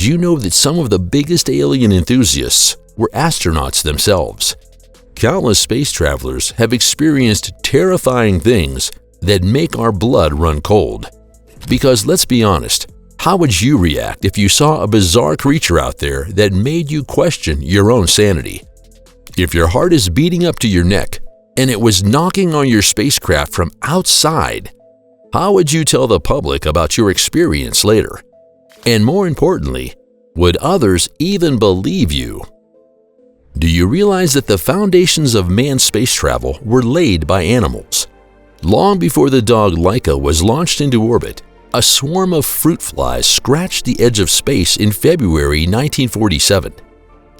you know that some of the biggest alien enthusiasts were astronauts themselves? Countless space travelers have experienced terrifying things that make our blood run cold. Because let's be honest, how would you react if you saw a bizarre creature out there that made you question your own sanity? If your heart is beating up to your neck and it was knocking on your spacecraft from outside, how would you tell the public about your experience later? And more importantly, would others even believe you? Do you realize that the foundations of manned space travel were laid by animals? Long before the dog Laika was launched into orbit, a swarm of fruit flies scratched the edge of space in February 1947.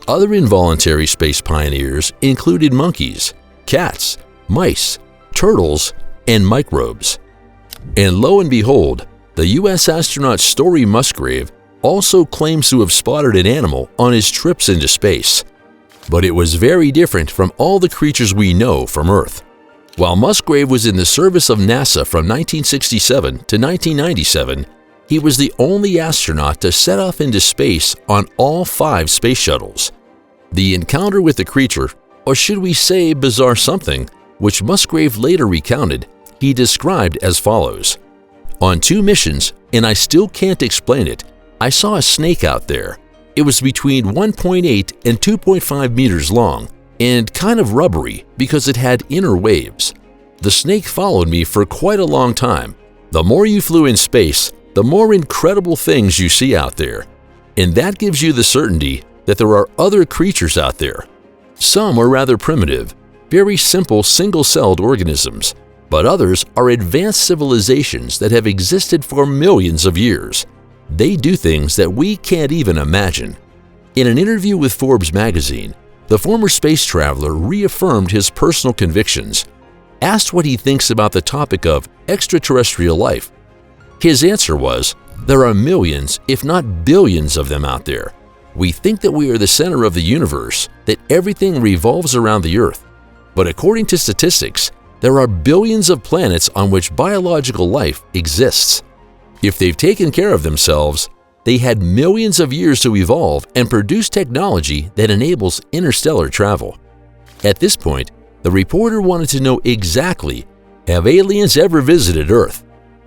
Other involuntary space pioneers included monkeys, cats, mice, turtles, and microbes. And lo and behold, the U.S. astronaut Story Musgrave also claims to have spotted an animal on his trips into space. But it was very different from all the creatures we know from Earth. While Musgrave was in the service of NASA from 1967 to 1997, he was the only astronaut to set off into space on all 5 space shuttles. The encounter with the creature, or should we say bizarre something, which Musgrave later recounted, he described as follows. On 2 missions, and I still can't explain it, I saw a snake out there. It was between 1.8 and 2.5 meters long, and kind of rubbery because it had inner waves. The snake followed me for quite a long time. The more you flew in space, the more incredible things you see out there. And that gives you the certainty that there are other creatures out there. Some are rather primitive, very simple single-celled organisms, but others are advanced civilizations that have existed for millions of years. They do things that we can't even imagine. In an interview with Forbes magazine, the former space traveler reaffirmed his personal convictions. Asked what he thinks about the topic of extraterrestrial life, his answer was, "There are millions, if not billions of them out there. We think that we are the center of the universe, that everything revolves around the Earth. But according to statistics, there are billions of planets on which biological life exists. If they've taken care of themselves, they had millions of years to evolve and produce technology that enables interstellar travel." At this point, the reporter wanted to know exactly, have aliens ever visited Earth?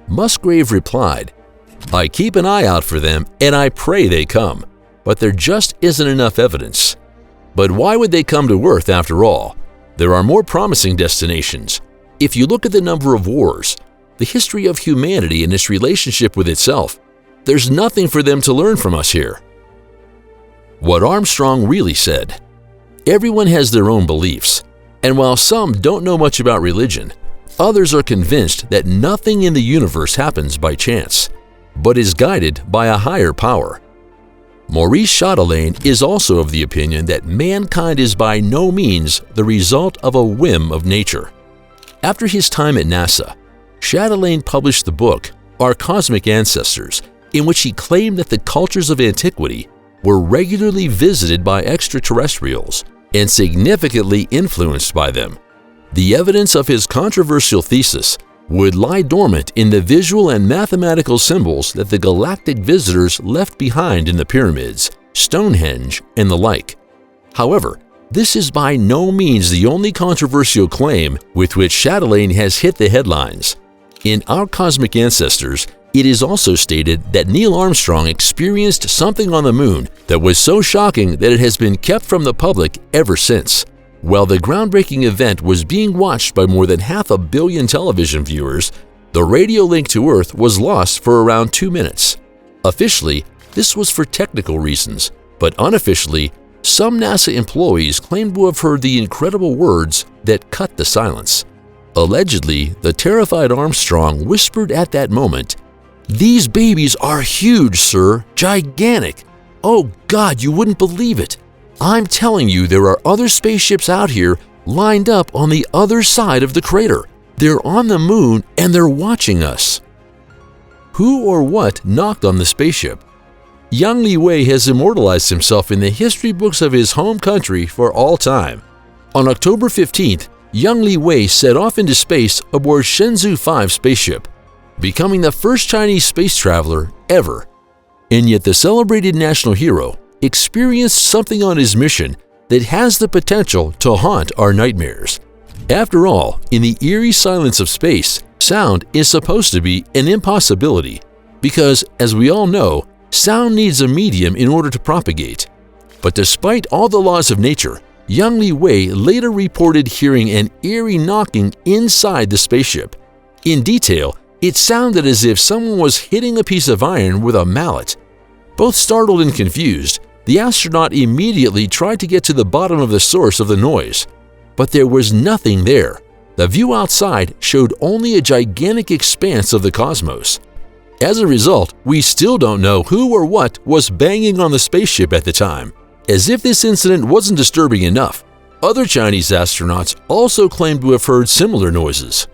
Musgrave replied, "I keep an eye out for them and I pray they come, but there just isn't enough evidence." But why would they come to Earth after all? There are more promising destinations. If you look at the number of wars, the history of humanity and its relationship with itself, there's nothing for them to learn from us here. What Armstrong really said. Everyone has their own beliefs, and while some don't know much about religion, others are convinced that nothing in the universe happens by chance, but is guided by a higher power. Maurice Chatelain is also of the opinion that mankind is by no means the result of a whim of nature. After his time at NASA, Chatelain published the book Our Cosmic Ancestors, in which he claimed that the cultures of antiquity were regularly visited by extraterrestrials and significantly influenced by them. The evidence of his controversial thesis would lie dormant in the visual and mathematical symbols that the galactic visitors left behind in the pyramids, Stonehenge, and the like. However, this is by no means the only controversial claim with which Chatelain has hit the headlines. In Our Cosmic Ancestors, it is also stated that Neil Armstrong experienced something on the moon that was so shocking that it has been kept from the public ever since. While the groundbreaking event was being watched by more than 500 million television viewers, the radio link to Earth was lost for around 2 minutes. Officially, this was for technical reasons, but unofficially, some NASA employees claimed to have heard the incredible words that cut the silence. Allegedly, the terrified Armstrong whispered at that moment, "These babies are huge, sir, gigantic. Oh God, you wouldn't believe it. I'm telling you, there are other spaceships out here lined up on the other side of the crater. They're on the moon and they're watching us." Who or what knocked on the spaceship? Yang Liwei has immortalized himself in the history books of his home country for all time. On October 15th, Yang Liwei set off into space aboard Shenzhou 5 spaceship, becoming the first Chinese space traveler ever. And yet the celebrated national hero experienced something on his mission that has the potential to haunt our nightmares. After all, in the eerie silence of space, sound is supposed to be an impossibility because, as we all know, sound needs a medium in order to propagate. But despite all the laws of nature, Yang Li Wei later reported hearing an eerie knocking inside the spaceship. In detail, it sounded as if someone was hitting a piece of iron with a mallet. Both startled and confused, the astronaut immediately tried to get to the bottom of the source of the noise. But there was nothing there. The view outside showed only a gigantic expanse of the cosmos. As a result, we still don't know who or what was banging on the spaceship at the time. As if this incident wasn't disturbing enough, other Chinese astronauts also claimed to have heard similar noises.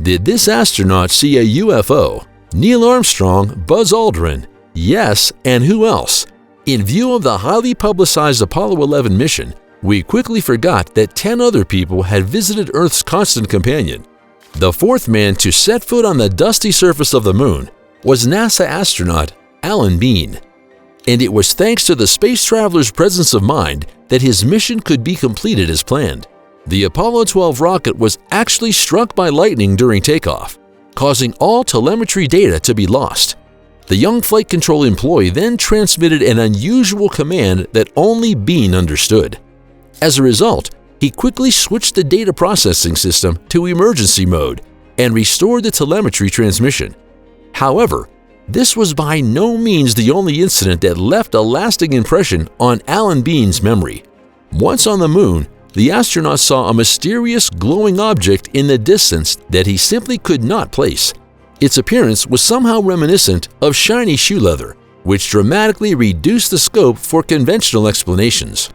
Did this astronaut see a UFO? Neil Armstrong, Buzz Aldrin? Yes, and who else? In view of the highly publicized Apollo 11 mission, we quickly forgot that 10 other people had visited Earth's constant companion. The fourth man to set foot on the dusty surface of the moon was NASA astronaut Alan Bean. And it was thanks to the space traveler's presence of mind that his mission could be completed as planned. The Apollo 12 rocket was actually struck by lightning during takeoff, causing all telemetry data to be lost. The young flight control employee then transmitted an unusual command that only Bean understood. As a result, he quickly switched the data processing system to emergency mode and restored the telemetry transmission. However, this was by no means the only incident that left a lasting impression on Alan Bean's memory. Once on the moon, the astronaut saw a mysterious glowing object in the distance that he simply could not place. Its appearance was somehow reminiscent of shiny shoe leather, which dramatically reduced the scope for conventional explanations.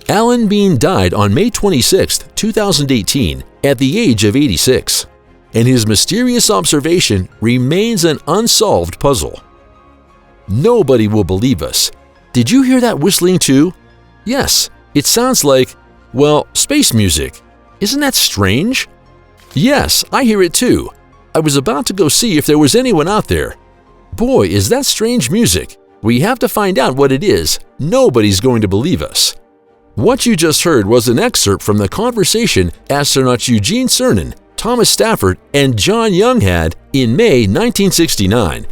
Alan Bean died on May 26, 2018, at the age of 86, and his mysterious observation remains an unsolved puzzle. Nobody will believe us. Did you hear that whistling too? Yes, it sounds like, well, space music. Isn't that strange? Yes, I hear it too. I was about to go see if there was anyone out there. Boy, is that strange music. We have to find out what it is. Nobody's going to believe us. What you just heard was an excerpt from the conversation astronauts Eugene Cernan, Thomas Stafford, and John Young had in May 1969.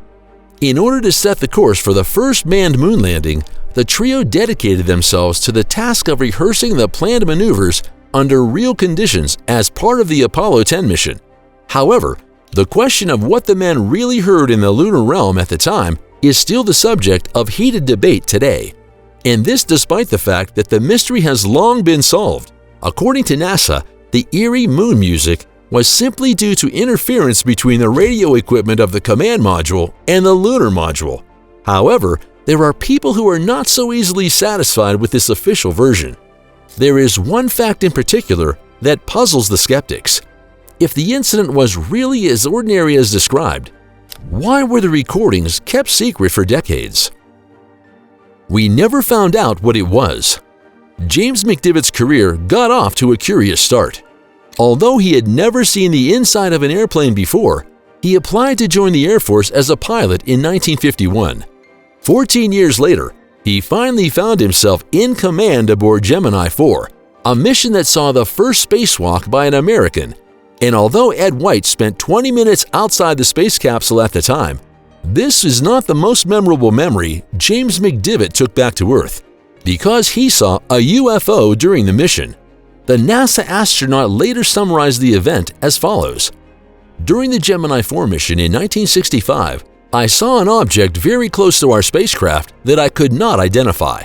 In order to set the course for the first manned moon landing, the trio dedicated themselves to the task of rehearsing the planned maneuvers under real conditions as part of the Apollo 10 mission. However, the question of what the men really heard in the lunar realm at the time is still the subject of heated debate today. And this despite the fact that the mystery has long been solved. According to NASA, the eerie moon music was simply due to interference between the radio equipment of the command module and the lunar module. However, there are people who are not so easily satisfied with this official version. There is one fact in particular that puzzles the skeptics. If the incident was really as ordinary as described, why were the recordings kept secret for decades? We never found out what it was. James McDivitt's career got off to a curious start. Although he had never seen the inside of an airplane before, he applied to join the Air Force as a pilot in 1951. 14 years later, he finally found himself in command aboard Gemini 4, a mission that saw the first spacewalk by an American. And although Ed White spent 20 minutes outside the space capsule at the time, this is not the most memorable memory James McDivitt took back to Earth, because he saw a UFO during the mission. The NASA astronaut later summarized the event as follows. During the Gemini 4 mission in 1965, I saw an object very close to our spacecraft that I could not identify.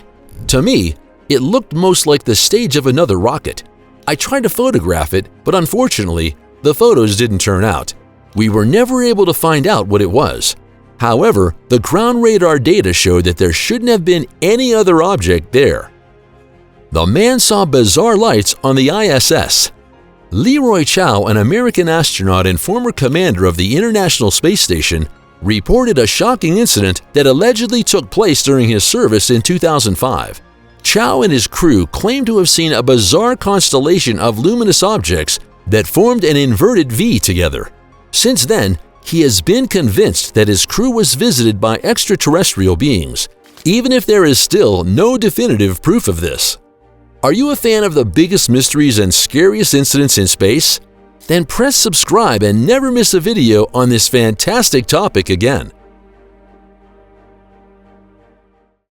To me, it looked most like the stage of another rocket. I tried to photograph it, but unfortunately, the photos didn't turn out. We were never able to find out what it was. However, the ground radar data showed that there shouldn't have been any other object there. The man saw bizarre lights on the ISS. Leroy Chiao, an American astronaut and former commander of the International Space Station, reported a shocking incident that allegedly took place during his service in 2005. Chiao and his crew claimed to have seen a bizarre constellation of luminous objects that formed an inverted V together. Since then, He has been convinced that his crew was visited by extraterrestrial beings, even if there is still no definitive proof of this. Are you a fan of the biggest mysteries and scariest incidents in space? Then press subscribe and never miss a video on this fantastic topic again.